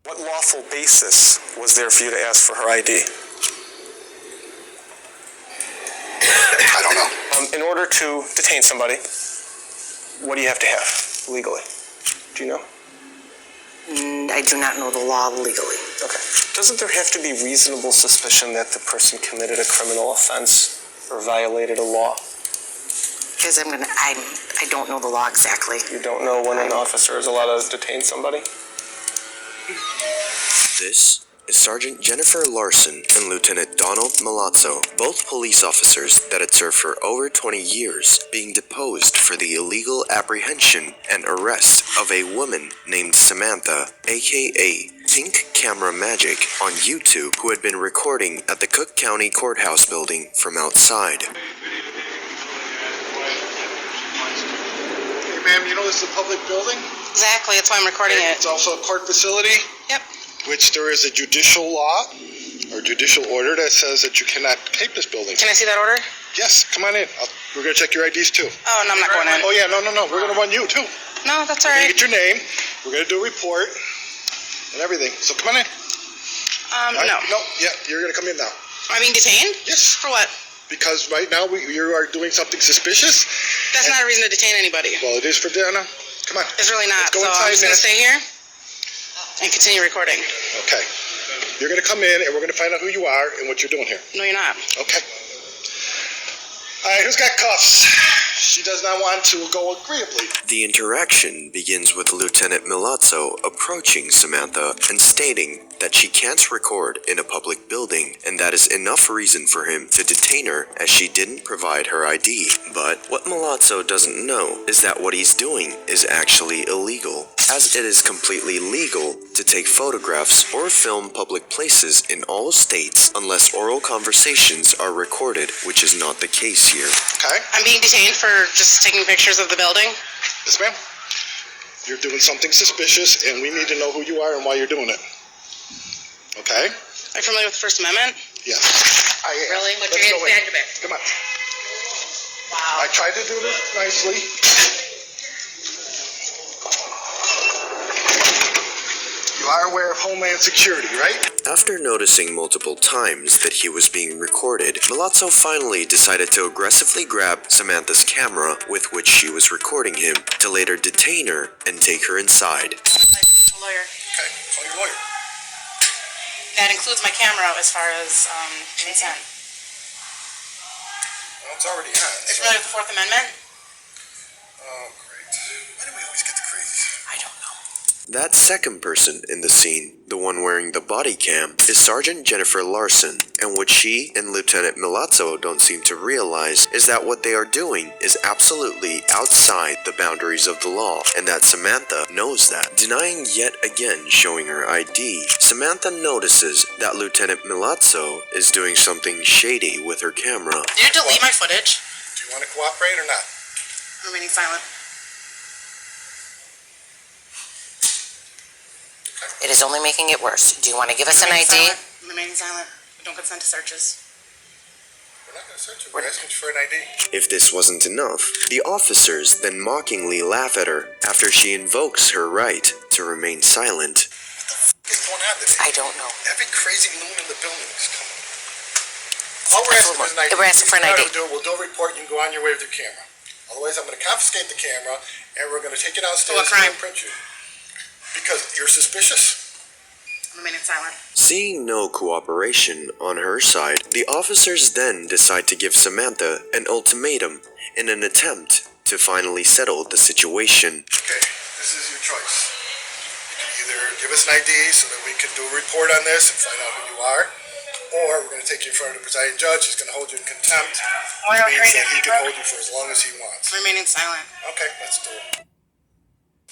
What lawful basis was there for you to ask for her ID? I don't know. In order to detain somebody, what do you have to have legally? Do you know? I do not know the law legally. Okay. Doesn't there have to be reasonable suspicion that the person committed a criminal offense or violated a law? Because I don't know the law exactly. You don't know when an officer is allowed to detain somebody? This is Sergeant Jennifer Larson and Lieutenant Donald Milazzo, both police officers that had served for over 20 years, being deposed for the illegal apprehension and arrest of a woman named Samantha, aka Pink Camera Magic, on YouTube, who had been recording at the Cook County Courthouse building from outside. Hey, ma'am, you know this is a public building? Exactly, that's why I'm recording it. It's also a court facility? Yep. Which there is a judicial law or judicial order that says that you cannot tape this building. Can I see that order? Yes, come on in. We're going to check your IDs too. Oh, no, I'm not going in. Oh, yeah, no. We're going to run you too. No, that's all We're right. going to get your name. We're going to do a report and everything. So come on in. No. No, yeah, you're going to come in now. Am I being detained? Yes. For what? Because right now you are doing something suspicious. That's not a reason to detain anybody. Well, it is for Dana. Come on. It's really not. Let's go So inside, I'm just going to man. stay here and continue recording. Okay. You're going to come in, and we're going to find out who you are and what you're doing here. No, you're not. Okay. All right, who's got cuffs? She does not want to go agreeably. The interaction begins with Lieutenant Milazzo approaching Samantha and stating that she can't record in a public building, and that is enough reason for him to detain her as she didn't provide her ID. But what Milazzo doesn't know is that what he's doing is actually illegal, as it is completely legal to take photographs or film public places in all states unless oral conversations are recorded, which is not the case here. Okay. I'm being detained for just taking pictures of the building. Yes, ma'am. You're doing something suspicious, and we need to know who you are and why you're doing it. Okay? Are you familiar with the First Amendment? Yes. I am. Really? What's Let's your go hands in. behind your back? Come on. Wow. I tried to do this nicely. You are aware of Homeland Security, right? After noticing multiple times that he was being recorded, Milazzo finally decided to aggressively grab Samantha's camera with which she was recording him, to later detain her and take her inside. Lawyer. Okay, call your lawyer. That includes my camera as far as consent. Well, it's already on. Are you familiar with the Fourth Amendment? Oh, great. Why do we always get the crazies? I don't know. That second person in the scene, the one wearing the body cam, is Sergeant Jennifer Larson, and what she and Lieutenant Milazzo don't seem to realize is that what they are doing is absolutely outside the boundaries of the law, and that Samantha knows that. Denying yet again showing her ID, Samantha notices that Lieutenant Milazzo is doing something shady with her camera. Did you delete my footage? Do you want to cooperate or not? Remaining silent. It is only making it worse. Do you want to give us an Remaining ID? silent. Remaining silent. We don't consent to searches. We're not going to search you. We're asking you for an ID. If this wasn't enough, the officers then mockingly laugh at her after she invokes her right to remain silent. What is going on today? I don't know. Every crazy loon in the building is coming. All we're asking for is an ID. We're asking for an ID. We'll do a report. You can go on your way with your camera. Otherwise, I'm going to confiscate the camera, and we're going to take it downstairs For what crime? and print you. Because you're suspicious. Remaining silent. Seeing no cooperation on her side, the officers then decide to give Samantha an ultimatum in an attempt to finally settle the situation. Okay, this is your choice. You can either give us an ID so that we can do a report on this and find out who you are, or we're going to take you in front of the presiding judge. He's going to hold you in contempt. Which means that he can hold you for as long as he wants. Remaining silent. Okay, let's do it.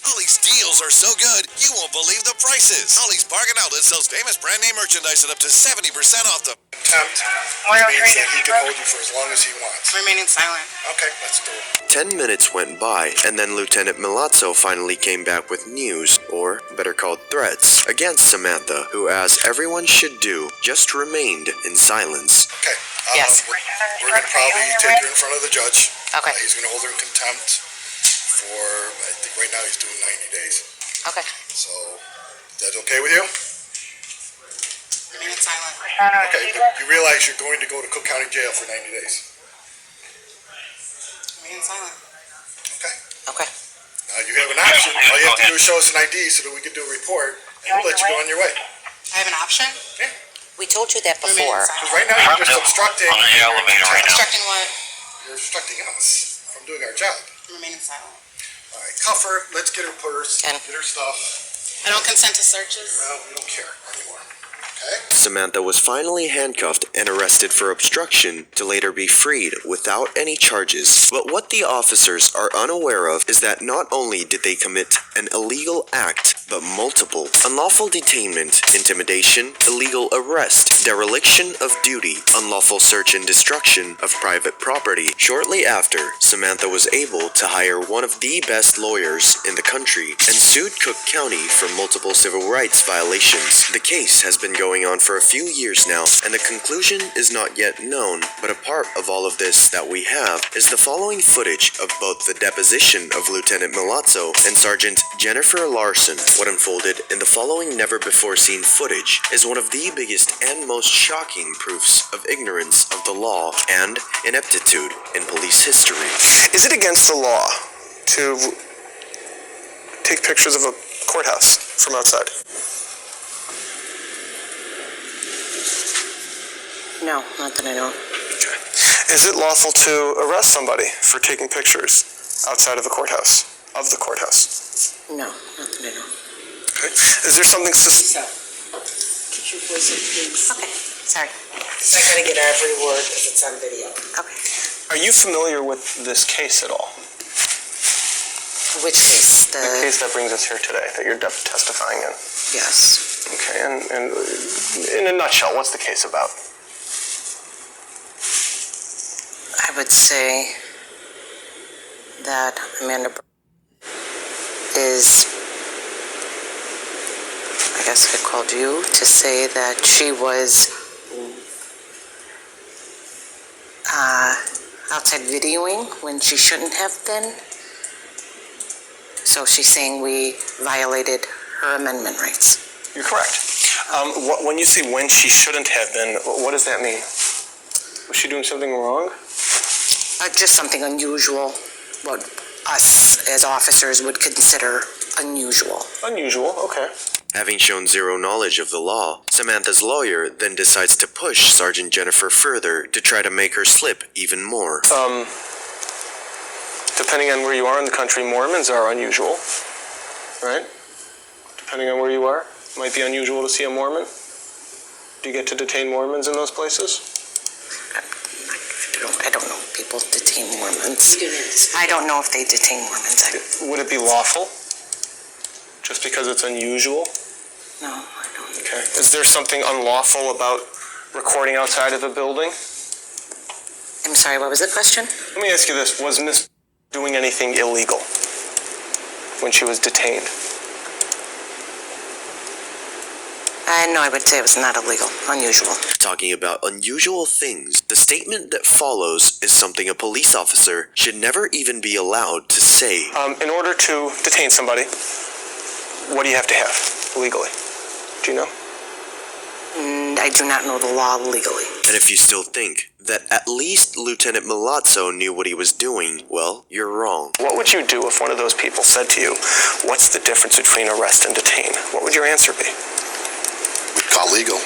Ollie's deals are so good, you won't believe the prices. Ollie's Bargain Outlet sells famous brand name merchandise at up to 70% off the Contempt. Which means that he can hold you for as long as he wants. Remaining silent. Okay, let's do it. 10 minutes went by, and then Lieutenant Milazzo finally came back with news, or better called threats, against Samantha, who, as everyone should do, just remained in silence. Okay. Yes. We're going to probably take her in front of the judge. Okay. He's going to hold her in contempt for, I think right now he's doing 90 days. Okay. So Is that okay with you? Remain silent. Okay, you realize you're going to go to Cook County Jail for 90 days. Remain silent. Okay. Okay. You have an option. All you have to do is show us an ID so that we can do a report, and we'll let you go on your way. I have an option? We told you that Remain before. silent. Because right now you're just obstructing. On the elevator right now. Obstructing what? You're obstructing us from doing our job. Remaining silent. All right, cuff her. Let's get her purse. Ken. Get her stuff. I don't consent to searches. Well, we don't care anymore. Okay? Samantha was finally handcuffed and arrested for obstruction to later be freed without any charges. But what the officers are unaware of is that not only did they commit an illegal act, but multiple: unlawful detainment, intimidation, illegal arrest, dereliction of duty, unlawful search and destruction of private property. Shortly after, Samantha was able to hire one of the best lawyers in the country and sued Cook County for multiple civil rights violations. The case has been going on for a few years now, and the conclusion is not yet known, but a part of all of this that we have is the following footage of both the deposition of Lieutenant Milazzo and Sergeant Jennifer Larson. What unfolded in the following never-before-seen footage is one of the biggest and most shocking proofs of ignorance of the law and ineptitude in police history. Is it against the law to take pictures of a courthouse from outside? No, not that I know. Okay. Is it lawful to arrest somebody for taking pictures outside of the courthouse? No, not that I know. Okay. Is there something Lisa, could you voice it, please? Okay, sorry. Because I gotta get every word if it's on video. Okay. Are you familiar with this case at all? Which case? The case that brings us here today, that you're testifying in. Yes. Okay, and in a nutshell, what's the case about? I would say that Amanda is, I guess I called you to say that she was outside videoing when she shouldn't have been. So she's saying we violated her amendment rights. You're correct. When you say when she shouldn't have been, what does that mean? Was she doing something wrong? Just something unusual, what us as officers would consider unusual. Unusual, okay. Having shown zero knowledge of the law, Samantha's lawyer then decides to push Sergeant Jennifer further to try to make her slip even more. Depending on where you are in the country, Mormons are unusual, right? Depending on where you are, it might be unusual to see a Mormon. Do you get to detain Mormons in those places? I don't know if people detain Mormons. You didn't. I don't know if they detain Mormons. Would it be lawful? Just because it's unusual? No, I don't. Okay. Is there something unlawful about recording outside of a building? I'm sorry, what was the question? Let me ask you this. Was Miss doing anything illegal when she was detained? No, I would say it was not illegal, unusual. Talking about unusual things, the statement that follows is something a police officer should never even be allowed to say. In order to detain somebody, what do you have to have legally? Do you know? I do not know the law legally. And if you still think that at least Lieutenant Milazzo knew what he was doing, well, you're wrong. What would you do if one of those people said to you, what's the difference between arrest and detain? What would your answer be? We'd call legal.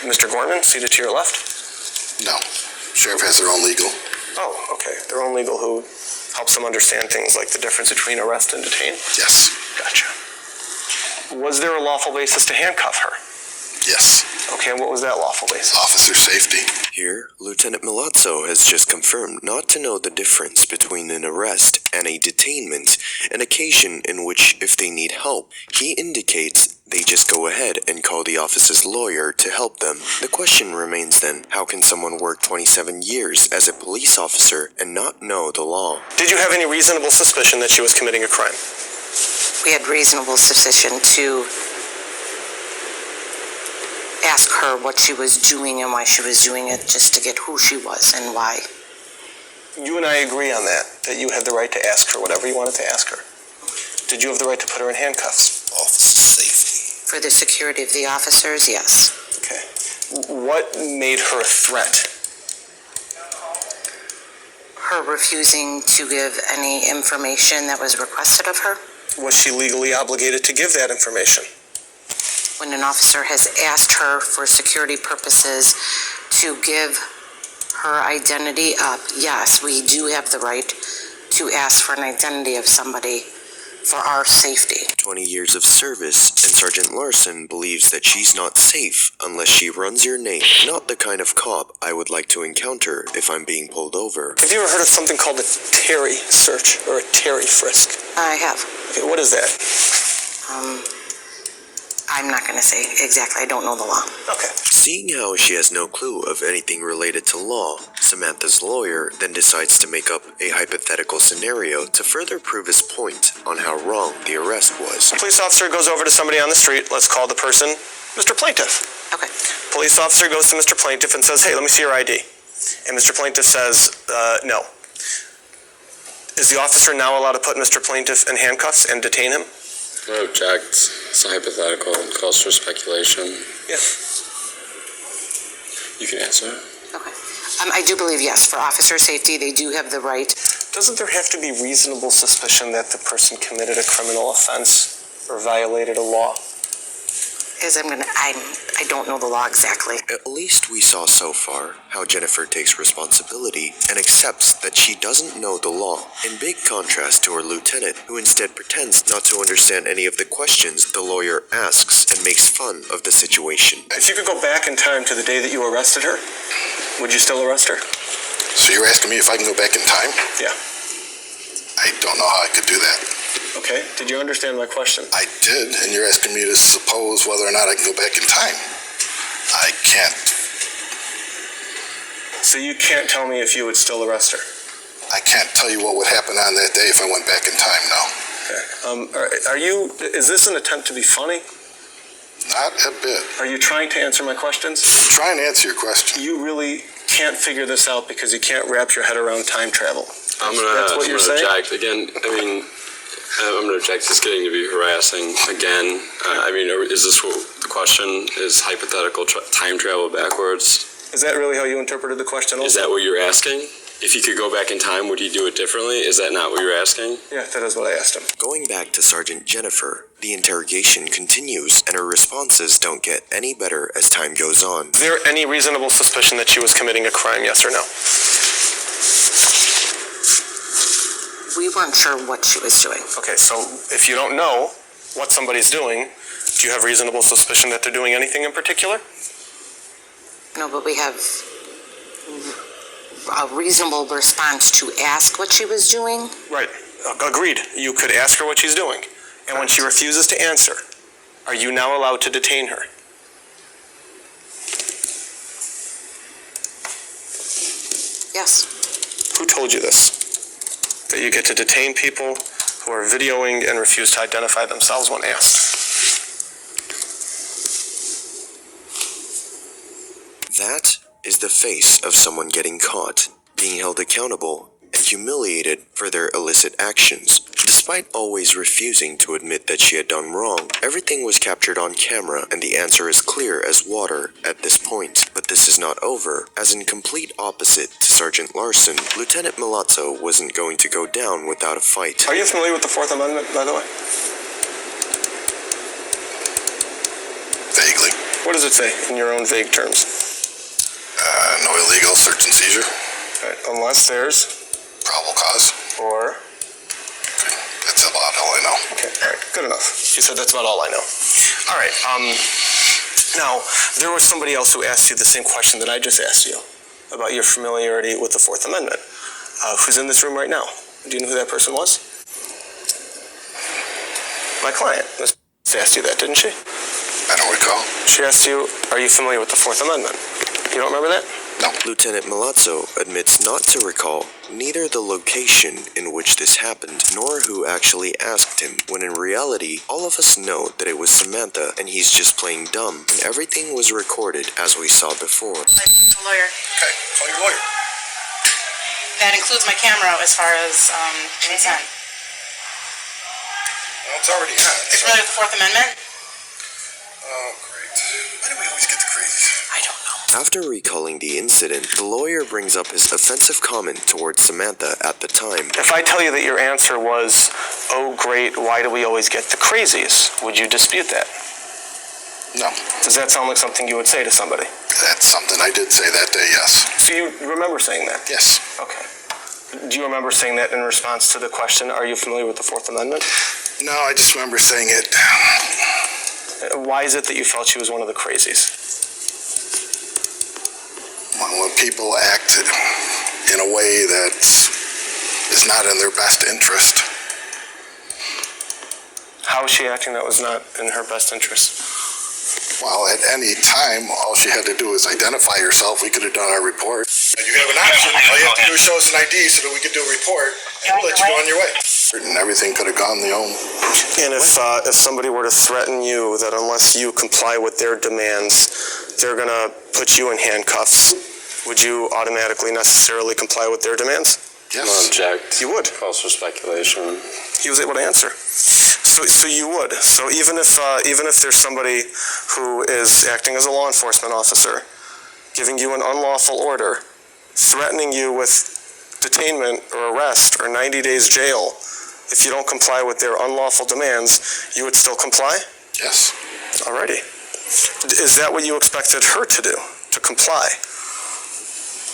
Mr. Gorman, seated to your left? No. Sheriff has their own legal. Oh, okay. Their own legal who helps them understand things like the difference between arrest and detain? Yes. Gotcha. Was there a lawful basis to handcuff her? Yes. Okay, and what was that lawful basis? Officer safety. Here, Lieutenant Milazzo has just confirmed not to know the difference between an arrest and a detainment, an occasion in which, if they need help, he indicates they just go ahead and call the officer's lawyer to help them. The question remains then, how can someone work 27 years as a police officer and not know the law? Did you have any reasonable suspicion that she was committing a crime? We had reasonable suspicion to ask her what she was doing and why she was doing it, just to get who she was and why. You and I agree on that you had the right to ask her whatever you wanted to ask her. Did you have the right to put her in handcuffs? Officer safety. For the security of the officers, yes. Okay. What made her a threat? Her refusing to give any information that was requested of her. Was she legally obligated to give that information? When an officer has asked her for security purposes to give her identity up, yes, we do have the right to ask for an identity of somebody for our safety. 20 years of service, and Sergeant Larson believes that she's not safe unless she runs your name. Not the kind of cop I would like to encounter if I'm being pulled over. Have you ever heard of something called a Terry search or a Terry frisk? I have. Okay, what is that? I'm not going to say exactly. I don't know the law. Okay. Seeing how she has no clue of anything related to law, Samantha's lawyer then decides to make up a hypothetical scenario to further prove his point on how wrong the arrest was. A police officer goes over to somebody on the street. Let's call the person Mr. Plaintiff. Okay. Police officer goes to Mr. Plaintiff and says, hey, let me see your ID. And Mr. Plaintiff says, no. Is the officer now allowed to put Mr. Plaintiff in handcuffs and detain him? I object. It's a hypothetical. It calls for speculation. Yeah. You can answer. Okay. I do believe, yes, for officer safety, they do have the right. Doesn't there have to be reasonable suspicion that the person committed a criminal offense or violated a law? I don't know the law exactly. At least we saw so far how Jennifer takes responsibility and accepts that she doesn't know the law, in big contrast to her lieutenant, who instead pretends not to understand any of the questions the lawyer asks and makes fun of the situation. If you could go back in time to the day that you arrested her, would you still arrest her? So you're asking me if I can go back in time? Yeah. I don't know how I could do that. Okay. Did you understand my question? I did, and you're asking me to suppose whether or not I can go back in time. I can't. So you can't tell me if you would still arrest her? I can't tell you what would happen on that day if I went back in time, no. Okay. Is this an attempt to be funny? Not a bit. Are you trying to answer my questions? I'm trying to answer your question. You really can't figure this out because you can't wrap your head around time travel. I'm That's what you're saying? object. Again, I'm going to object. It's getting to be harassing again. Is this what the question is? Hypothetical time travel backwards? Is that really how you interpreted the question also? Is that what you're asking? If he could go back in time, would he do it differently? Is that not what you're asking? Yeah, that is what I asked him. Going back to Sergeant Jennifer, the interrogation continues and her responses don't get any better as time goes on. Is there any reasonable suspicion that she was committing a crime, yes or no? We weren't sure what she was doing. Okay, so if you don't know what somebody's doing, do you have reasonable suspicion that they're doing anything in particular? No, but we have a reasonable response to ask what she was doing. Right. Agreed. You could ask her what she's doing. And when she refuses to answer, are you now allowed to detain her? Yes. Who told you this? That you get to detain people who are videoing and refuse to identify themselves when asked? That is the face of someone getting caught, being held accountable, and humiliated for their illicit actions. Despite always refusing to admit that she had done wrong, everything was captured on camera and the answer is clear as water at this point. But this is not over, as in complete opposite to Sergeant Larson, Lieutenant Milazzo wasn't going to go down without a fight. Are you familiar with the Fourth Amendment, by the way? Vaguely. What does it say in your own vague terms? No illegal search and seizure. Right, unless there's... Probable cause. Or... That's about all I know. Okay, all right, good enough. You said that's about all I know. All right, now, there was somebody else who asked you the same question that I just asked you about your familiarity with the Fourth Amendment, who's in this room right now. Do you know who that person was? My client. Ms. asked you that, didn't she? I don't recall. She asked you, are you familiar with the Fourth Amendment? You don't remember that? No. Lieutenant Milazzo admits not to recall neither the location in which this happened, nor who actually asked him, when in reality, all of us know that it was Samantha and he's just playing dumb, and everything was recorded as we saw before. Lawyer. Okay, call your lawyer. That includes my camera as far as consent. Well, it's already on. It's really the Fourth Amendment? Oh, great. Why do we always get the crazies? I don't know. After recalling the incident, the lawyer brings up his offensive comment towards Samantha at the time. If I tell you that your answer was, oh great, why do we always get the crazies, would you dispute that? No, Does that sound like something you would say to somebody? that's something I did say that day, yes. So you remember saying that? Yes. Okay. Do you remember saying that in response to the question, are you familiar with the Fourth Amendment? No, I just remember saying it. Why is it that you felt she was one of the crazies? When people act in a way that is not in their best interest. How was she acting that was not in her best interest? Well, at any time, all she had to do is identify herself. We could have done our report. You have an option. All you have to do is show us an ID so that we could do a report, and we'll let you go on your way. And everything could have gone the own. And if somebody were to threaten you that unless you comply with their demands, they're going to put you in handcuffs, would you automatically necessarily comply with their demands? Yes. No object. You would. Calls for speculation. He was able to answer. So you would. So even if there's somebody who is acting as a law enforcement officer, giving you an unlawful order, threatening you with detainment or arrest or 90 days jail, if you don't comply with their unlawful demands, you would still comply? Yes. Alrighty. Is that what you expected her to do? To comply?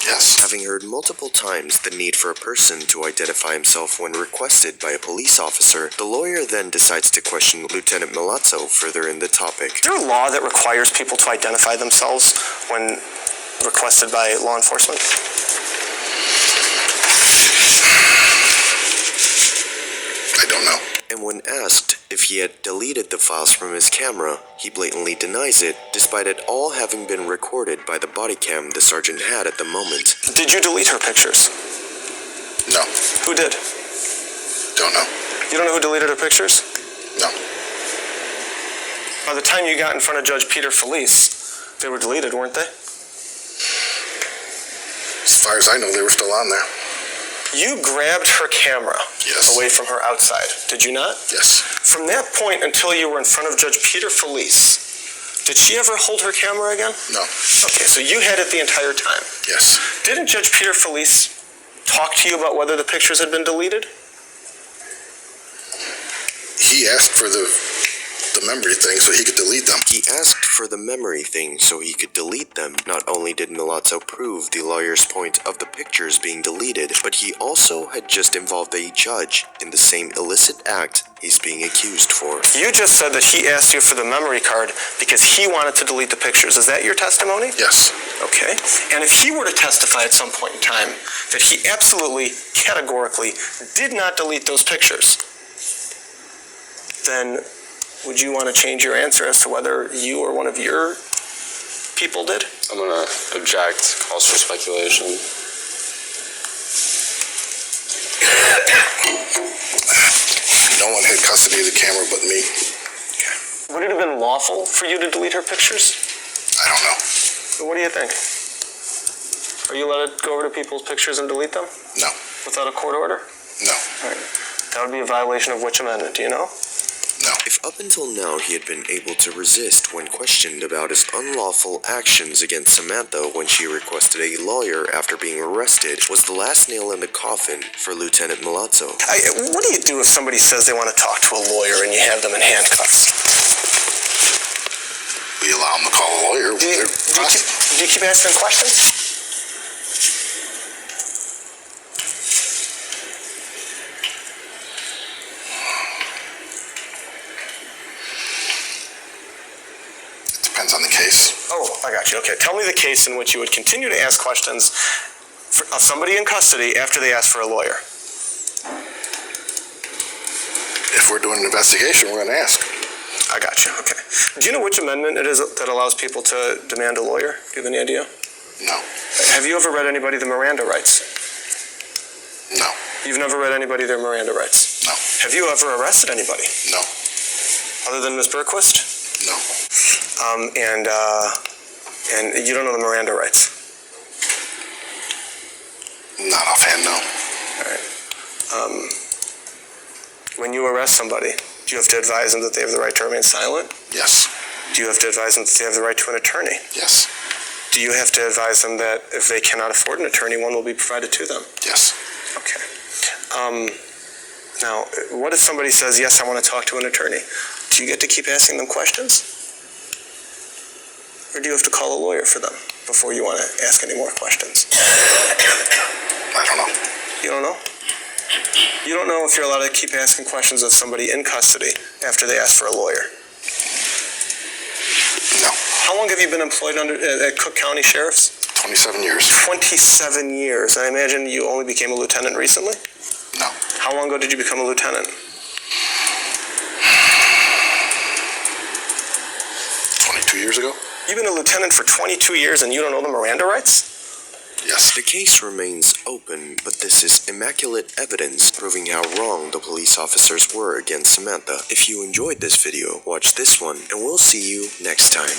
Yes. Having heard multiple times the need for a person to identify himself when requested by a police officer, the lawyer then decides to question Lieutenant Milazzo further in the topic. Is there a law that requires people to identify themselves when requested by law enforcement? I don't know. And when asked if he had deleted the files from his camera, he blatantly denies it, despite it all having been recorded by the body cam the sergeant had at the moment. Did you delete her pictures? No. Who did? Don't know. You don't know who deleted her pictures? No. By the time you got in front of Judge Peter Felice, they were deleted, weren't they? As far as I know, they were still on there. You grabbed her camera Yes. away from her outside, did you not? Yes. From that point until you were in front of Judge Peter Felice, did she ever hold her camera again? No. Okay, so you had it the entire time. Yes. Didn't Judge Peter Felice talk to you about whether the pictures had been deleted? He asked for the memory thing so he could delete them. He asked for the memory thing so he could delete them. Not only did Milazzo prove the lawyer's point of the pictures being deleted, but he also had just involved a judge in the same illicit act he's being accused for. You just said that he asked you for the memory card because he wanted to delete the pictures. Is that your testimony? Yes. Okay. And if he were to testify at some point in time that he absolutely, categorically did not delete those pictures, then would you want to change your answer as to whether you or one of your people did? I'm gonna object. Calls for speculation. No one had custody of the camera but me. Would it have been lawful for you to delete her pictures? I don't know. What do you think? Are you allowed to go over to people's pictures and delete them No. without a court order? No. All right. That would be a violation of which amendment, do you know? No. If up until now he had been able to resist when questioned about his unlawful actions against Samantha when she requested a lawyer after being arrested, was the last nail in the coffin for Lieutenant Milazzo. What do you do if somebody says they want to talk to a lawyer and you have them in handcuffs? We allow them to call a lawyer. Do you keep asking questions? Depends on the case. Oh, I got you. Okay. Tell me the case in which you would continue to ask questions of somebody in custody after they ask for a lawyer. If we're doing an investigation, we're going to ask. I got you. Okay. Do you know which amendment it is that allows people to demand a lawyer? Do you have any idea? No. Have you ever read anybody the Miranda rights? No. You've never read anybody their Miranda rights? No. Have you ever arrested anybody? No. Other than Ms. Berquist? No. And you don't know the Miranda rights? Not offhand, no. All right. When you arrest somebody, do you have to advise them that they have the right to remain silent? Yes. Do you have to advise them that they have the right to an attorney? Yes. Do you have to advise them that if they cannot afford an attorney, one will be provided to them? Yes. Okay. Now, what if somebody says, yes, I want to talk to an attorney? Do you get to keep asking them questions? Or do you have to call a lawyer for them before you want to ask any more questions? I don't know. You don't know? You don't know if you're allowed to keep asking questions of somebody in custody after they ask for a lawyer? No. How long have you been employed at Cook County Sheriff's? 27 years. 27 years. I imagine you only became a lieutenant recently? No. How long ago did you become a lieutenant? 22 years ago? You've been a lieutenant for 22 years and you don't know the Miranda rights? Yes. The case remains open, but this is immaculate evidence proving how wrong the police officers were against Samantha. If you enjoyed this video, watch this one, and we'll see you next time.